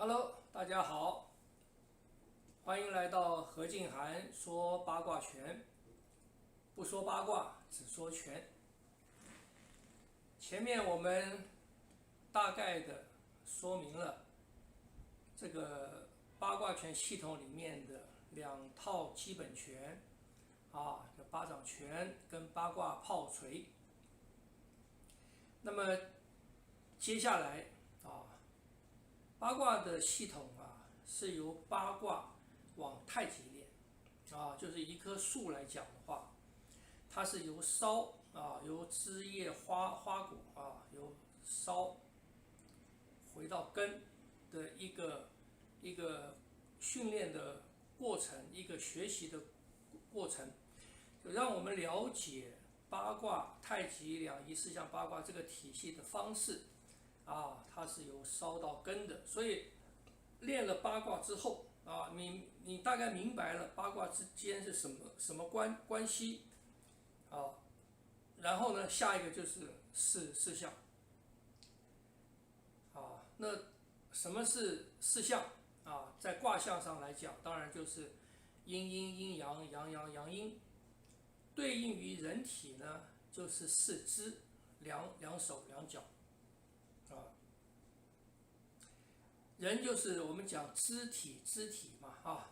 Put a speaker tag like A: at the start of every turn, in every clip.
A: Hello，大家好，欢迎来到何静涵说八卦拳，不说八卦，只说拳。前面我们大概的说明了这个八卦拳系统里面的两套基本拳就巴掌拳跟八卦炮锤。那么接下来八卦的系统是由八卦往太极练就是一棵树来讲的话，它是由梢由枝叶花果由梢回到根的一个训练的过程，一个学习的过程，就让我们了解八卦、太极、两仪四象八卦这个体系的方式它是由梢到根的。所以练了八卦之后你大概明白了八卦之间是什么关系然后呢，下一个就是四象那什么是四象在卦象上来讲，当然就是阴阴阴阳阳阳阳阴，对应于人体呢就是四肢，两手两脚人就是我们讲肢体嘛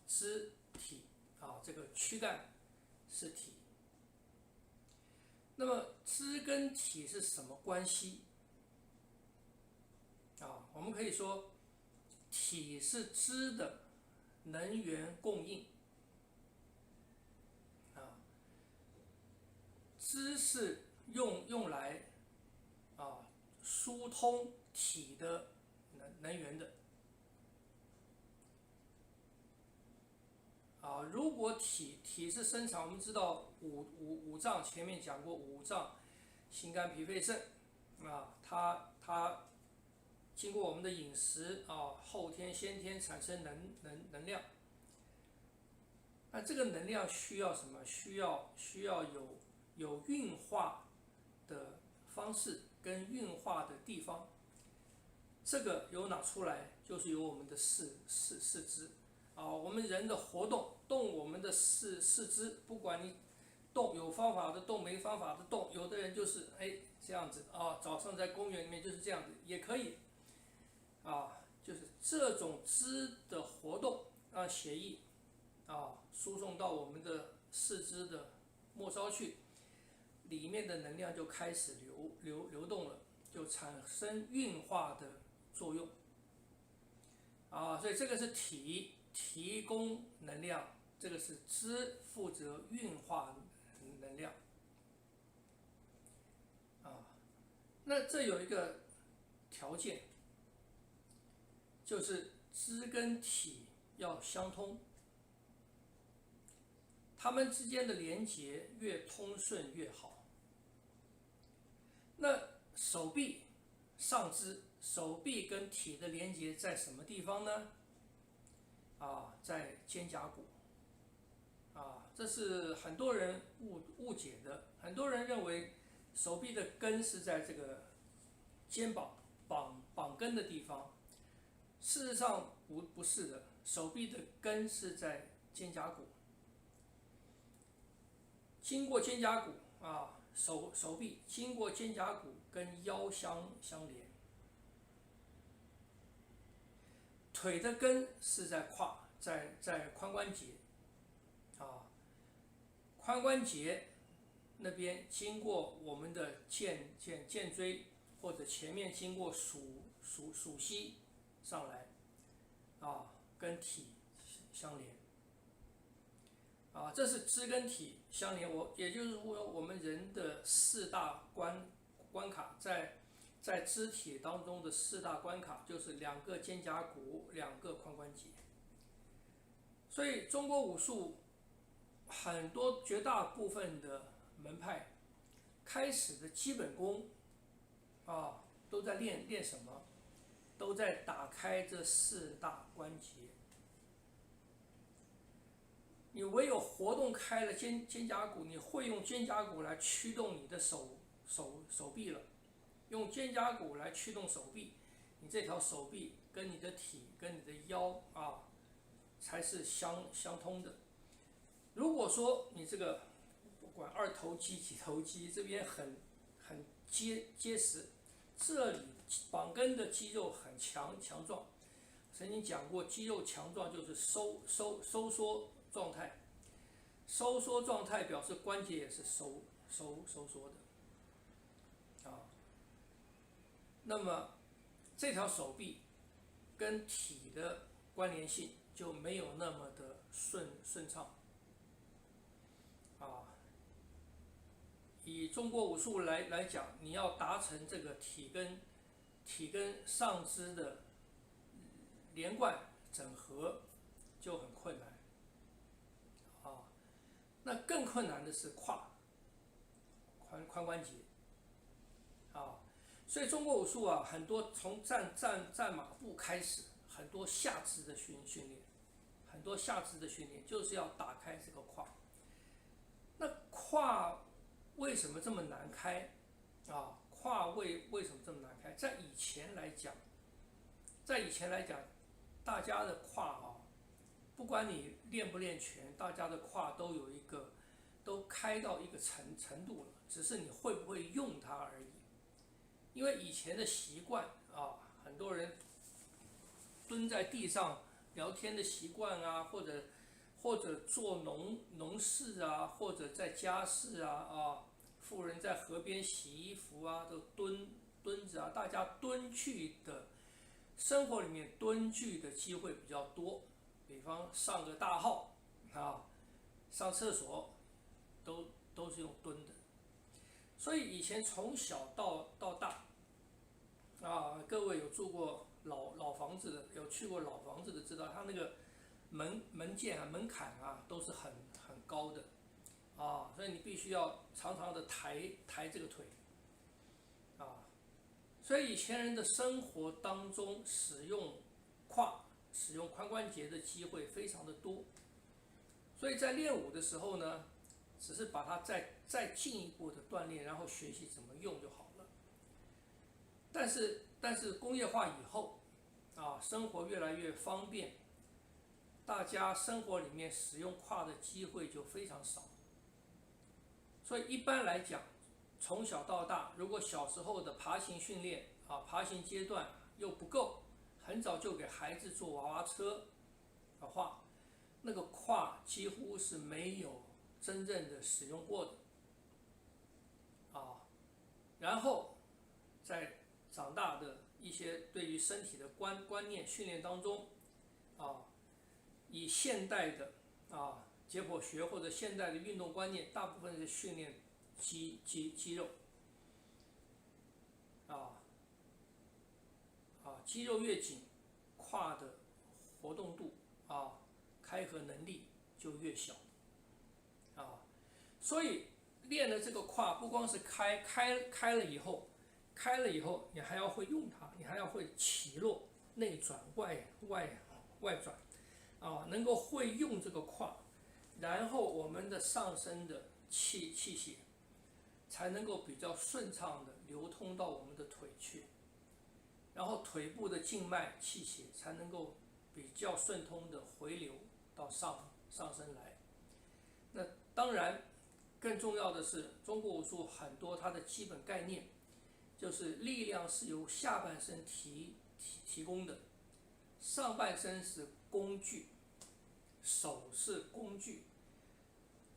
A: 肢体这个躯干是体。那么肢跟体是什么关系我们可以说体是肢的能源供应肢是用来疏通体的能源的如果体是生产，我们知道五脏，前面讲过五脏，心肝脾肺肾它经过我们的饮食后天先天产生能量。那这个能量需要什么？需要有运化的方式跟运化的地方。这个由哪出来？就是由我们的四肢我们人的活动我们的四肢，不管你动有方法的动，没方法的动，有的人就是这样子早上在公园里面就是这样子，也可以就是这种肢的活动让血液输送到我们的四肢的末梢去，里面的能量就开始流动了，就产生运化的作用所以这个是体提供能量，这个是肢负责运化能量那这有一个条件，就是肢跟体要相通，它们之间的连接越通顺越好。那手臂上肢，手臂跟体的连接在什么地方呢？在肩胛骨这是很多人误解的。很多人认为手臂的根是在这个肩膀绑根的地方，事实上不是的，手臂的根是在肩胛骨，经过肩胛骨手臂经过肩胛骨跟腰相连，腿的根是在髋关节髋关节那边经过我们的肩椎，或者前面经过属膝上来跟体相连这是肢跟体相连。也就是说，我们人的四大关卡，在肢体当中的四大关卡就是两个肩胛骨，两个髋关节。所以中国武术很多绝大部分的门派开始的基本功都在练什么？都在打开这四大关节。你唯有活动开了肩胛骨，你会用肩胛骨来驱动你的手臂了，用肩胛骨来驱动手臂，你这条手臂跟你的体跟你的腰啊才是相通的。如果说你这个不管二头肌几头肌这边很结实，这里绑根的肌肉很强壮。曾经讲过，肌肉强壮就是收缩状态，收缩状态表示关节也是收缩的啊。那么这条手臂跟体的关联性就没有那么的顺畅啊。以中国武术来讲，你要达成这个体跟上肢的连贯整合就很困难啊。那更困难的是髋关节啊。所以中国武术啊，很多从站马步开始，很多下肢的训练，很多下肢的训练就是要打开这个胯。那胯为什么这么难开啊？胯为什么这么难开？在以前来讲，大家的胯啊，不管你练不练拳，大家的胯都开到一个程度了，只是你会不会用它而已。因为以前的习惯啊，很多人蹲在地上聊天的习惯啊，或者做农事啊，或者在家事啊，妇人在河边洗衣服啊，都蹲着啊，大家蹲踞的生活里面蹲踞的机会比较多，比方上个大号啊，上厕所都是用蹲的。所以以前从小到大啊，各位有住过老房子的，有去过老房子的，知道它那个门键啊、门槛啊都是很高的啊，所以你必须要常常的抬这个腿啊。所以以前人的生活当中使用髋关节的机会非常的多，所以在练武的时候呢，只是把它再进一步的锻炼，然后学习怎么用就好了。但是工业化以后啊，生活越来越方便，大家生活里面使用胯的机会就非常少。所以一般来讲，从小到大，如果小时候的爬行训练啊，爬行阶段又不够，很早就给孩子坐娃娃车的话，那个胯几乎是没有真正的使用过的啊。然后在长大的一些对于身体的观念训练当中啊，以现代的解剖学或者现代的运动观念，大部分是训练肌肉肌肉越紧，胯的活动度开合能力就越小所以练的这个胯不光是开了以后，你还要会用它，你还要会起落、内转、外转能够会用这个胯，然后我们的上身的气血才能够比较顺畅的流通到我们的腿去，然后腿部的静脉气血才能够比较顺通的回流到上身来。那当然更重要的是，中国武术很多它的基本概念就是力量是由下半身提供的，上半身是工具，手是工具，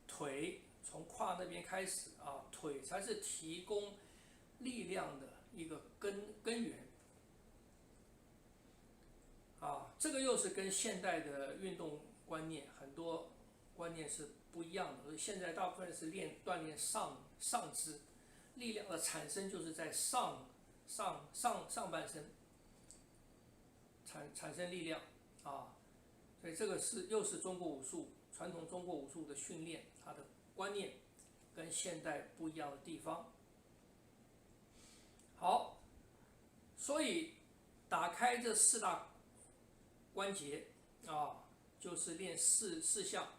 A: 腿从胯那边开始腿才是提供力量的一个根源这个又是跟现代的运动观念很多观念是不一样的。现在大部分是锻炼上肢，力量的产生就是在上半身产生力量所以这个又是中国武术传统中国武术的训练，它的观念跟现代不一样的地方。好，所以打开这4大关节就是练四项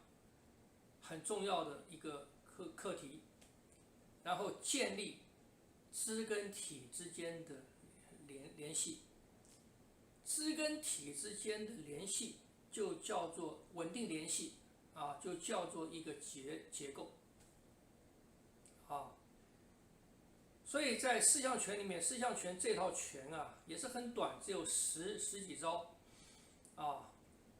A: 很重要的一个课题，然后建立肢跟体之间的联系，支跟体之间的联系就叫做稳定联系啊，就叫做一个结构啊。所以在四象拳里面，四象拳这套拳啊也是很短，只有十几招啊。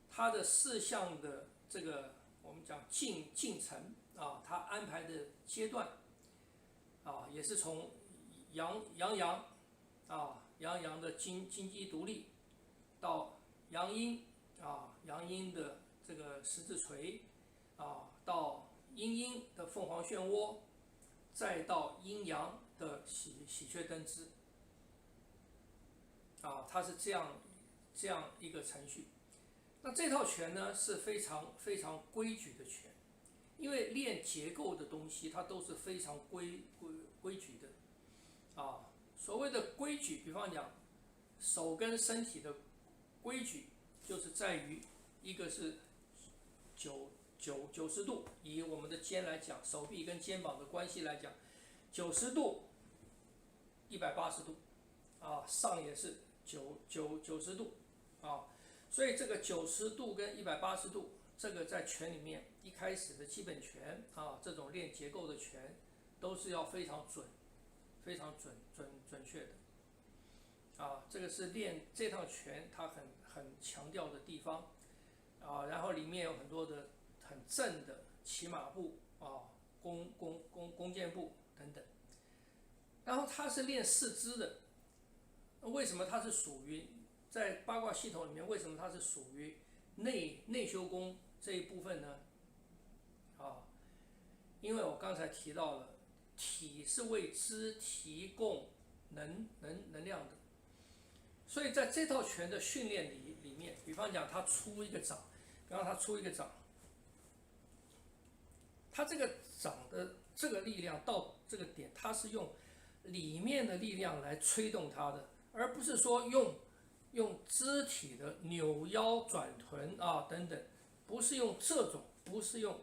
A: 它的四象的这个我们讲进程啊，它安排的阶段啊，也是从阳的金鸡独立，到阳阴阳阴的这个十字锤到阴的凤凰漩涡，再到阴阳的喜鹊登枝它是这样一个程序。那这套拳呢是非常规矩的拳，因为练结构的东西它都是非常规矩的所谓的规矩，比方讲手跟身体的规矩，就是在于一个是90度，以我们的肩来讲，手臂跟肩膀的关系来讲，90度、180度上也是90度所以这个90度跟180度，这个在拳里面一开始的基本拳这种练结构的拳都是要非常准确的这个是练这套拳它很强调的地方然后里面有很多的很正的骑马步弓箭步等等。然后它是练四肢的，为什么它是属于在八卦系统里面？为什么它是属于内修功这一部分呢？因为我刚才提到了，体是为肢提供能量的，所以在这套拳的训练里面，比方讲他出一个掌，他这个掌的这个力量到这个点，他是用里面的力量来推动它的，而不是说用肢体的扭腰转臀等等，不是用这种，不是用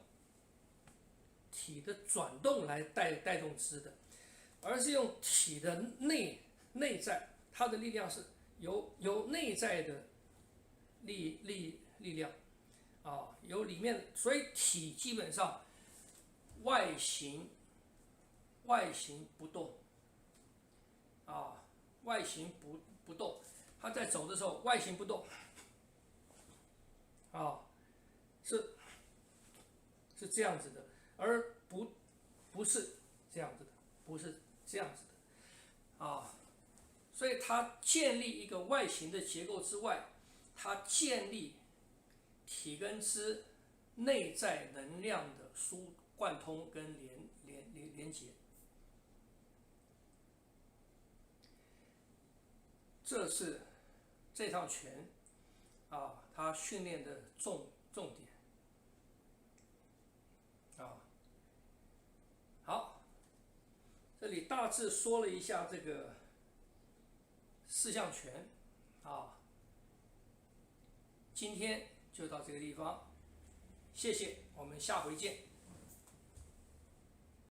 A: 体的转动来带动肢的，而是用体的内在，它的力量是由内在的力量由里面，所以体基本上外形不动外形不动，它在走的时候外形不动是这样子的，而不是这样子的所以它建立一个外形的结构之外，它建立体跟肢内在能量的贯通跟连结，这是这套拳它训练的重点好，这里大致说了一下这个四象拳今天就到这个地方，谢谢，我们下回见。